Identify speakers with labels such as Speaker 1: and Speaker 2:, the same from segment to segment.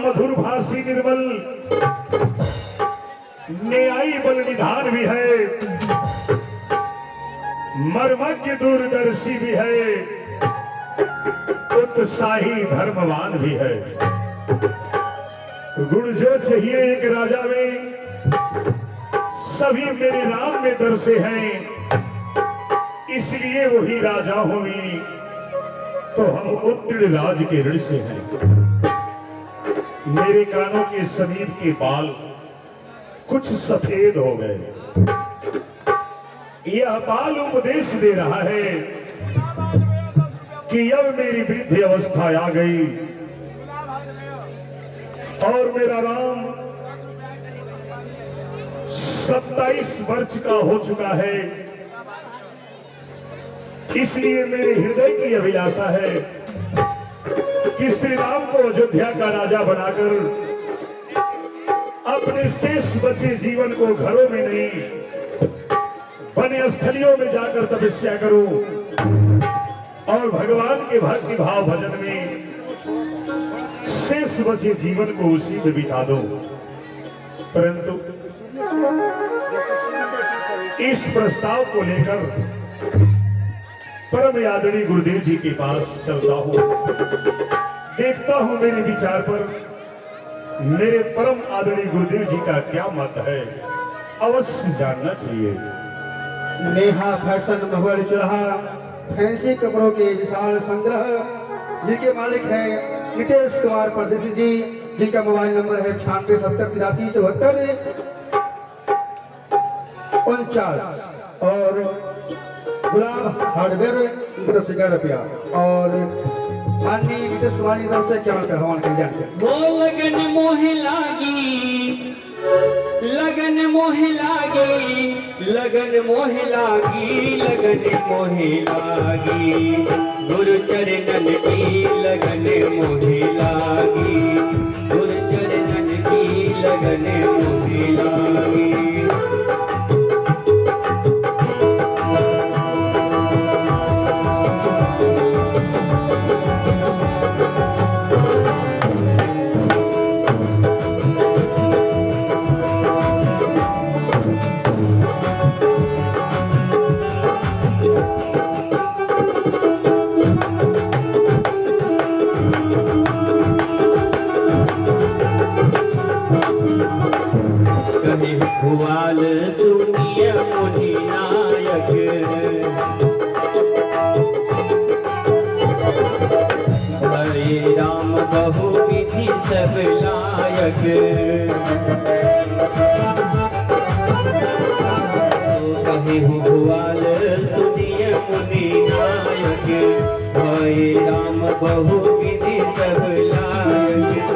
Speaker 1: मधुर भाषी निर्मल, न्यायी बल निधान भी है, मर्मज्ञ दूरदर्शी भी है, उत्साही धर्मवान भी है। गुण जो चाहिए एक राजा में, सभी मेरे राम में दर्शे हैं, इसलिए वही राजा होंगी तो हम उत्तीर्ण राज के ऋण से हैं। मेरे कानों के समीप के बाल कुछ सफेद हो गए, यह बाल उपदेश दे रहा है कि अब मेरी वृद्ध अवस्था आ गई और मेरा राम 27 वर्ष का हो चुका है। इसलिए मेरे हृदय की अभिलाषा है कि श्री राम को अयोध्या का राजा बनाकर अपने शेष बचे जीवन को घरों में नहीं, वन स्थलियों में जाकर तपस्या करूं और भगवान के भक्ति भाव भजन में शेष बचे जीवन को उसी में बिता दो। परंतु इस प्रस्ताव को लेकर परम आदरणीय गुरुदेव जी के पास चलता हूं, देखता हूं मेरे विचार पर मेरे परम आदरणीय गुरुदेव जी का क्या मत है, अवश्य जानना चाहिए।
Speaker 2: नेहा फैशन महुआ चुराहा फैंसी कपड़ों के विशाल संग्रह, जिनके मालिक है नितेश कुमार परदेसी जी, जिनका मोबाइल नंबर है 9670837449 और गुलाब हार्डवेयर 11 और माननीय नितेश कुमार जी तरफ से क्या भगवान कल्याण के
Speaker 3: वो लगन मोह लागी, लगन मोह लागी, लगन मोह लागी, लगन मोह लागी, गुरु चरणन की लगन मोह लागी, गुरु चरणन की लगन मोह लागी। भुआल सुनिय मुनि नायक, हरे राम बहु विधि सब लायक, कहे भुआल सुनिय मुनि नायक, हरे राम बहु विधि सब लायक।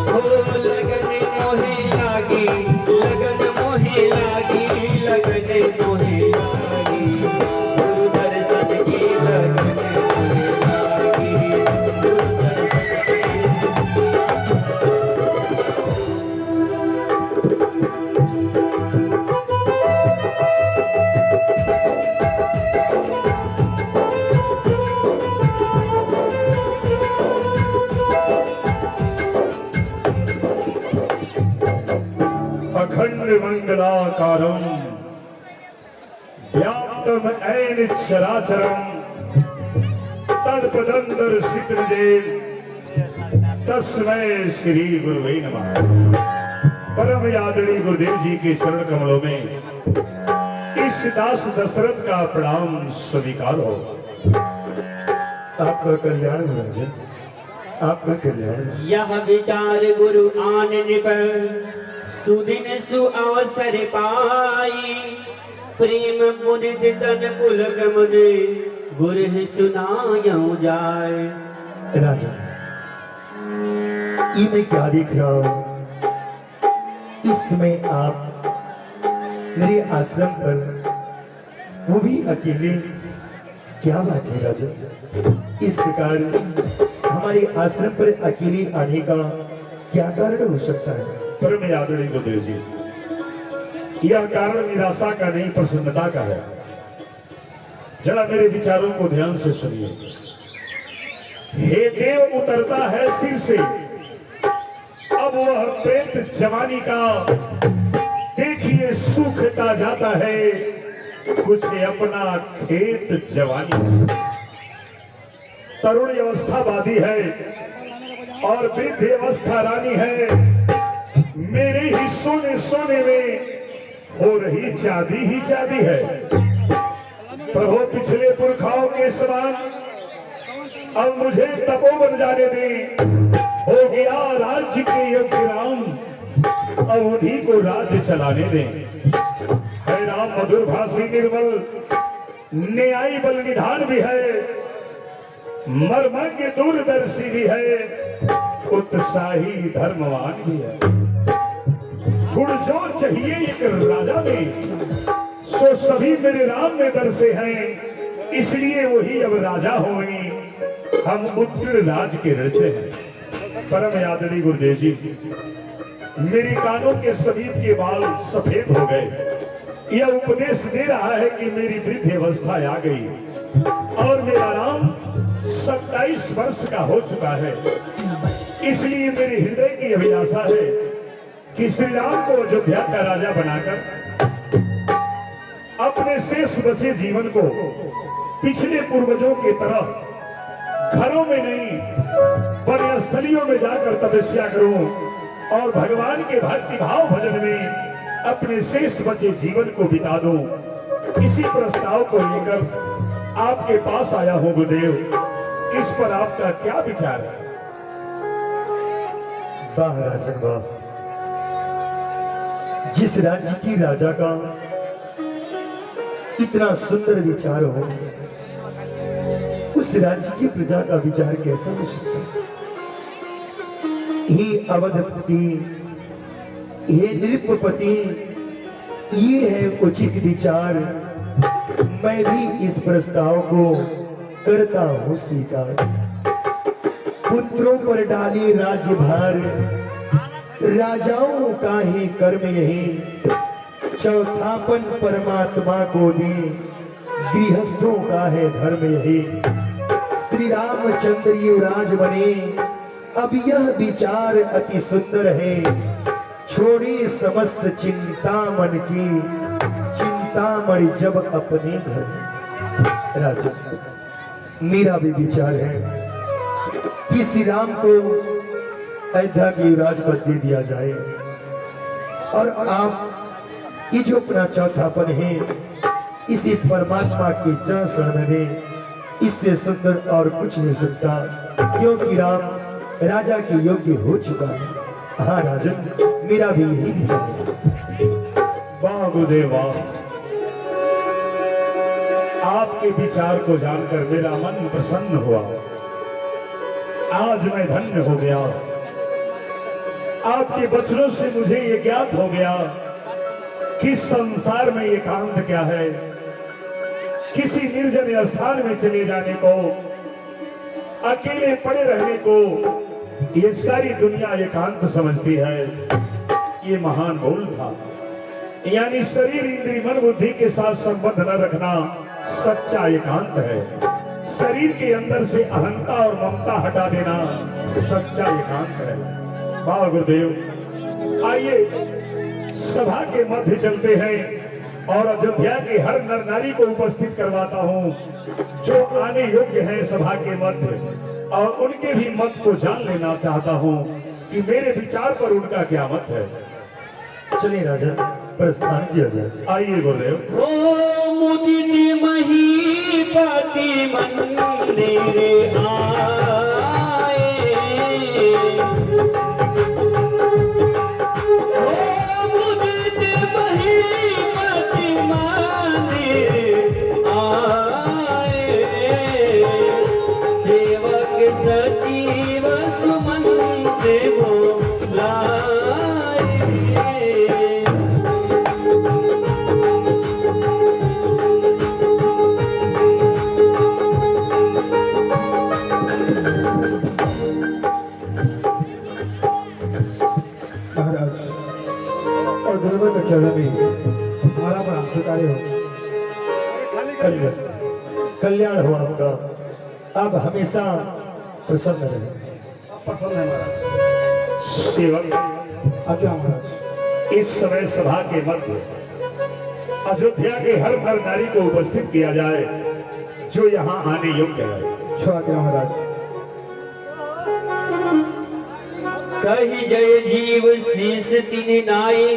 Speaker 3: हो लगन मोहे लागी, लगन मोहे लागी, लगन मोहे लागी, गुरु दर्शन की लगन मोहे लागी, गुरु
Speaker 1: अखंड मंगलाकारं व्याप्तम ऐन चराचरम तत्पदं दर्शितं जेन तस्मै श्री गुरुवे नमः। परम आदरणीय गुरुदेव जी के चरण कमलों में इस दास दशरथ का प्रणाम स्वीकार हो।
Speaker 2: आपका कल्याण हो राजन, आपका कल्याण।
Speaker 3: यह विचार गुरु आन निप सुदिन सु अवसर पाई, प्रेम मुनित तन पुलक मुने गुरु सुनायऊ जाए।
Speaker 2: राजा, ये मैं क्या देख रहा हूँ? इसमें आप मेरे आश्रम पर, वो भी अकेले, क्या बात है राजा? इस प्रकार हमारे आश्रम पर अकेले आने का क्या कारण हो सकता है?
Speaker 1: परम आदरणीय गुरुदेव जी, यह कारण निराशा का नहीं, प्रसन्नता का है। जरा मेरे विचारों को ध्यान से सुनिए। हे देव उतरता है सिर से, अब वह प्रेत जवानी का देखिए सूखता जाता है, कुछ अपना खेत जवानी। तरुण अवस्था वादी है और वृद्ध अवस्था रानी है। मेरे ही सोने सोने में हो रही चांदी ही चांदी है। प्रभु पिछले पुरखाओं के समान अब मुझे तपोवन जाने दें। हो गया राज्य के योग्य राम, अब उन्हीं को राज्य चलाने दें। है राम मधुर भाषी निर्मल, न्यायी बल निधान भी है, मर्मज्ञ दूरदर्शी भी है, उत्साही धर्मवान भी है। गुण जो चाहिए एक राजा में, सो सभी मेरे राम में दर्शे हैं, इसलिए वही अब राजा हुए। हम उत्तीर्ण राज के रचे हैं। परम आदरणीय गुरुदेव जी, मेरी कानों के समीप के बाल सफेद हो गए। यह उपदेश दे रहा है कि मेरी वृद्ध अवस्था आ गई और मेरा राम 27 वर्ष का हो चुका है। इसलिए मेरे हृदय की अभिलाषा है कि श्री राम को अयोध्या का राजा बनाकर अपने शेष बचे जीवन को पिछले पूर्वजों की तरह घरों में नहीं वनस्थलियों में जाकर तपस्या करूं और भगवान के भक्ति भाव भजन में अपने शेष बचे जीवन को बिता दूं। इसी प्रस्ताव को लेकर आपके पास आया हूं गुरुदेव। इस पर आपका क्या विचार है?
Speaker 2: वाह राजन वाह, जिस राज्य की राजा का इतना सुंदर विचार हो, उस राज्य की प्रजा का विचार कैसा हो सकता है? हे अवधपति, हे नृपपति, ये है उचित विचार। मैं भी इस प्रस्ताव को करता हूं स्वीकार। पुत्रों पर डाली राज्यभार, राजाओं का ही कर्म यही, चौथापन परमात्मा को दी, गृहस्थों का है धर्म यही। श्री रामचंद्र युवराज बने, अब यह विचार अति सुंदर है। छोड़ी समस्त चिंता मन की, चिंता मणि जब अपने घर। राजा, मेरा भी विचार है कि श्री राम को अयोध्या के युवराज पद दे दिया जाए और आप ये जो अपना चौथापन है इसी परमात्मा के चरण शरण में दें। इससे सुंदर और कुछ नहीं सकता, क्योंकि राम राजा के योग्य हो चुका है। हाँ राजन, मेरा भी यही विचार है।
Speaker 1: वाह गुरुदेव वाह, आपके विचार को जानकर मेरा मन प्रसन्न हुआ। आज मैं धन्य हो गया। आपके वचनों से मुझे ये ज्ञात हो गया कि संसार में एकांत क्या है। किसी निर्जन स्थान में चले जाने को, अकेले पड़े रहने को ये सारी दुनिया एकांत समझती है। ये महान भूल था। यानी शरीर इंद्रिय मन बुद्धि के साथ संबंध न रखना सच्चा एकांत है। शरीर के अंदर से अहंता और ममता हटा देना सच्चा एकांत है। वाह गुरुदेव, आइए सभा के मध्य चलते हैं और अयोध्या के हर नर नारी को उपस्थित करवाता हूं जो आने योग्य है सभा के मध्य, और उनके भी मत को जान लेना चाहता हूं कि मेरे विचार पर उनका क्या मत है।
Speaker 2: चलिए राजा, प्रस्थान किया जाए।
Speaker 1: आइए गुरुदेव।
Speaker 3: ओ मुदित महीपति मंदिर आए, ओ मुदित महीपति मंदिर आए, सेवक सचिव सुमंत बोलाए।
Speaker 2: महाराज और धर्म का चरण में हमारा पर आशीर्वाद हो, कल्याण हुआ होगा। अब हमेशा प्रसन्न रहे।
Speaker 1: प्रसन्न है महाराज। सेवक,
Speaker 2: आज्ञा महाराज।
Speaker 1: इस समय सभा के मध्य अयोध्या के हर नर नारी को उपस्थित किया जाए जो यहाँ आने योग्य है।
Speaker 2: छो आज्ञा महाराज।
Speaker 3: कही जय जीव शीस तिन नाये,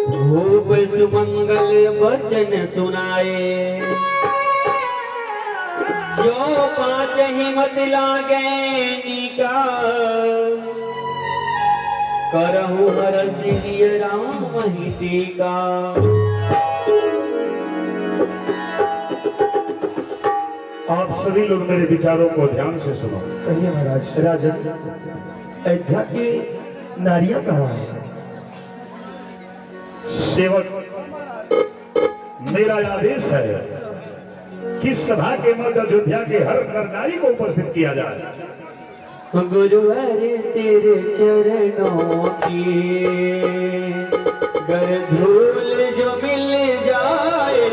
Speaker 3: भूप सुमंगल वचन सुनाए। जो पाँच हिमत लागे निका, करहु हर सिय राम हिति का।
Speaker 1: आप सभी लोग मेरे विचारों को ध्यान से सुनो।
Speaker 2: कहिए महाराज। राजन, अयोध्या की नारियां कहाँ हैं?
Speaker 1: सेवक, मेरा आदेश है कि सभा के मध्य अयोध्या के हर नर नारी को उपस्थित किया जाए।
Speaker 3: गुरुवर तेरे चरणों की गर धूल जो मिल जाए,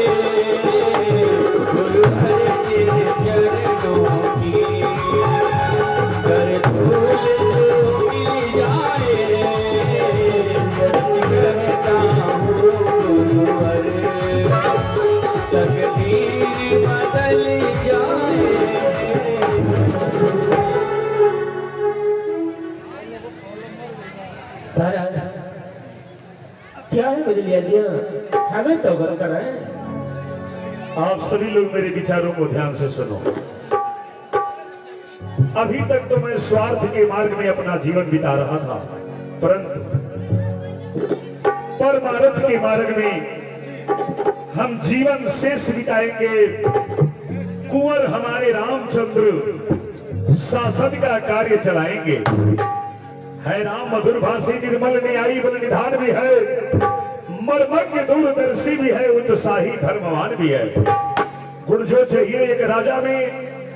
Speaker 3: गुरुवर तेरे चरणों की गर धूल जो मिल जाए, करता हूँ गुरुवर तकदीर बदल जाए। क्या है बदलिया दिया, हमें तो कर रहे हैं।
Speaker 1: आप सभी लोग मेरे विचारों को ध्यान से सुनो। अभी तक तो मैं स्वार्थ के मार्ग में अपना जीवन बिता रहा था, परंतु परमार्थ के मार्ग में हम जीवन शेष बिताएंगे। कुंवर हमारे रामचंद्र शासन का कार्य चलाएंगे। है राम मधुर भाषी, निर्मल न्यायी बल निधान भी है, मर्मज्ञ दूरदर्शी भी है, उत्साही धर्मवान भी है। गुण जो चाहिए एक राजा में,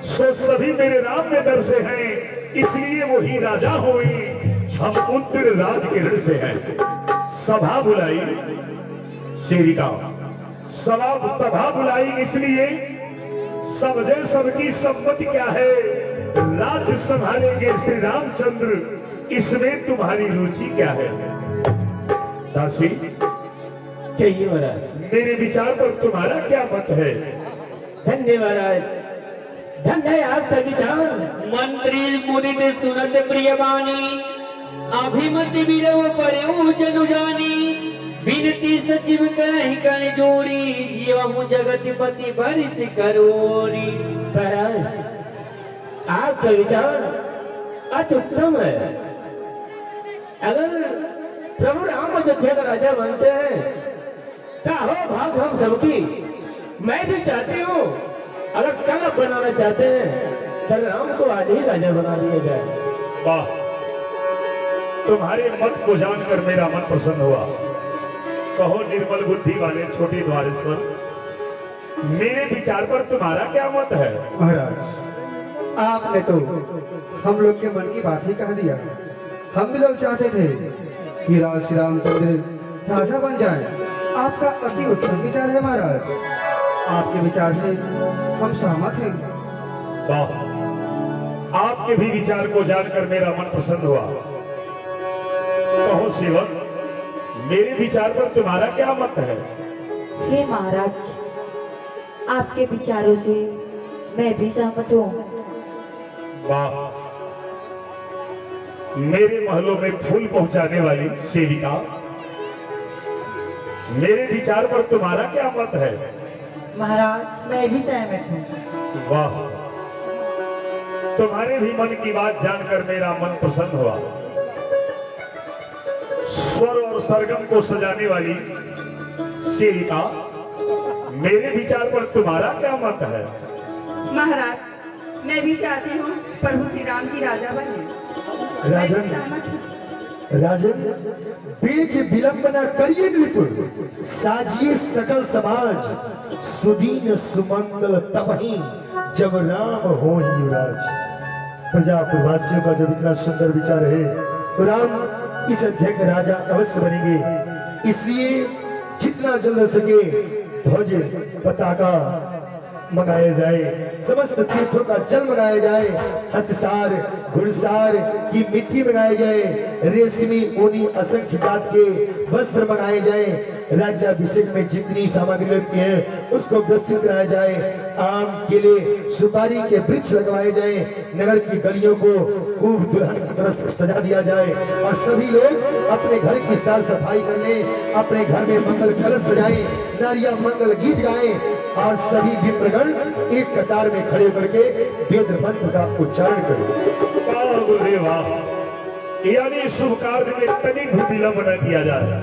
Speaker 1: सो सभी मेरे राम में दर्शे हैं, इसलिए वही राजा हुई। हम उत्तर राज के ऋण से हैं। सभा बुलाई सेविका, सभा बुलाई इसलिए समझे सबकी सम्मति क्या है। राज्य संभालेंगे श्री रामचंद्र, इसमें तुम्हारी रुचि क्या है? दासी,
Speaker 3: कहिए महाराज।
Speaker 1: मेरे विचार पर तुम्हारा क्या मत है?
Speaker 3: धन्य महाराज, धन्य है आपका विचार। मंत्री मुदित सुनत प्रिय बानी, अभिमत विरव परऊ जनु जानी। बिनती सचिव कहि कर जोड़ी, जीवहु जगतपति बरिस करोड़ी। महाराज, आपका विचार अति उत्तम है। अगर प्रभु राम अयोध्या का राजा बनते हैं तो हो भाग हम सबकी। मैं भी चाहती हूँ, अगर कल बनाना चाहते हैं तो राम को आज ही राजा बना दिया जाए।
Speaker 1: वाह, तुम्हारे मत को जानकर मेरा मन प्रसन्न हुआ। कहो निर्मल बुद्धि वाले छोटे द्वारेश्वर, मेरे विचार पर तुम्हारा क्या मत है?
Speaker 4: महाराज, आपने तो हम लोग के मन की बात ही कह दिया। हम भी लोग चाहते थे कि राज श्री रामचंद्र राजा बन जाए। आपका अति उत्तम विचार है महाराज, आपके विचार से हम सहमत हैं।
Speaker 1: वाह, आपके भी विचार को जानकर मेरा मन प्रसन्न हुआ। कहो सेवक, मेरे विचार पर तुम्हारा क्या मत है?
Speaker 5: हे महाराज, आपके विचारों से मैं भी सहमत हूँ।
Speaker 1: वाह, मेरे महलों में फूल पहुंचाने वाली सेविका, मेरे विचार पर तुम्हारा क्या मत है?
Speaker 5: महाराज, मैं भी सहमत हूँ।
Speaker 1: वाह, तुम्हारे भी मन की बात जानकर मेरा मन प्रसन्न हुआ। स्वर और सरगम को सजाने वाली सेविका, मेरे विचार पर तुम्हारा क्या मत है?
Speaker 6: महाराज, मैं भी चाहती हूँ प्रभु श्री राम जी राजा बने।
Speaker 2: राजन, राजन, बेग विलंबना करिए नृपुर, साजिए सकल समाज, सुदीन सुमंगल तबही जब राम हो युवराज। प्रजापुरवासियों का जब इतना सुंदर विचार है तो राम इस अध्यक्ष राजा अवश्य बनेंगे। इसलिए जितना जल्द हो सके ध्वज पताका मंगाया जाए, समस्त तीर्थों का जल मंगाया जाए, हथसार घुड़सार की मिट्टी मंगाई जाए, रेशमी ऊनी असंख्य जात के वस्त्र मंगाए जाए, राज्याभिषेक में जितनी सामग्री लगती है उसको प्रस्तुत कराया जाए, आम केले सुपारी के वृक्ष लगवाए जाए, नगर की गलियों को खूब दुल्हन की तरह सजा दिया जाए और सभी लोग अपने घर की साफ सफाई कर ले, अपने घर में मंगल कलश सजाएं, नारिया मंगल गीत गाएं और सभी विप्रगण एक कतार में खड़े करके वेद मंत्र का उच्चारण करें।
Speaker 1: वाह गुरुदेवा, यानी शुभ कार्य में तनिक भी विलंब न किया जाए।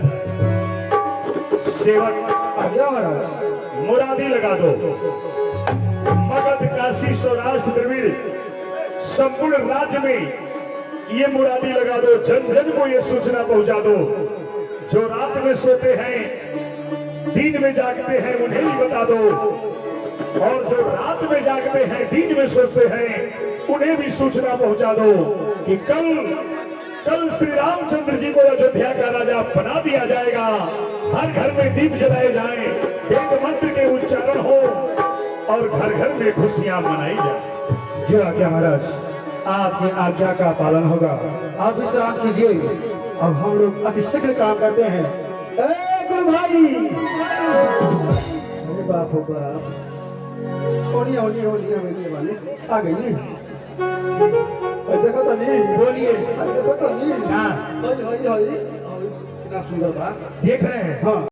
Speaker 1: सेवक
Speaker 4: आज्ञा महाराज।
Speaker 1: मुरादी लगा दो। मगध काशी सौराष्ट्र द्रविड़ संपूर्ण राज्य में ये मुरादी लगा दो, जन जन को ये सूचना पहुंचा दो। जो रात में सोते हैं दिन में जागते हैं उन्हें भी बता दो, और जो रात में जागते हैं दिन में सोते हैं उन्हें भी सूचना पहुंचा दो कि कल श्री रामचंद्र जी को अयोध्या का राजा बना दिया जाएगा। हर घर में दीप जलाए जाएं, वेद मंत्र के उच्चारण हो और घर घर में खुशियां मनाई जाए।
Speaker 4: जी आज्ञा महाराज, आपकी आज्ञा का पालन होगा। आप विश्राम कीजिए, अब हम लोग अतिशीघ्र काम करते हैं। ए गुरु भाई, अरे बाप हो बाप, होनी होनी होनी होनी वाले आ गई नहीं। अरे देखो तो नहीं,
Speaker 2: बोलिए।
Speaker 4: अरे देखो तो नहीं।
Speaker 2: हाँ,
Speaker 4: कितना सुंदर बात
Speaker 2: देख रहे हैं।
Speaker 4: हाँ।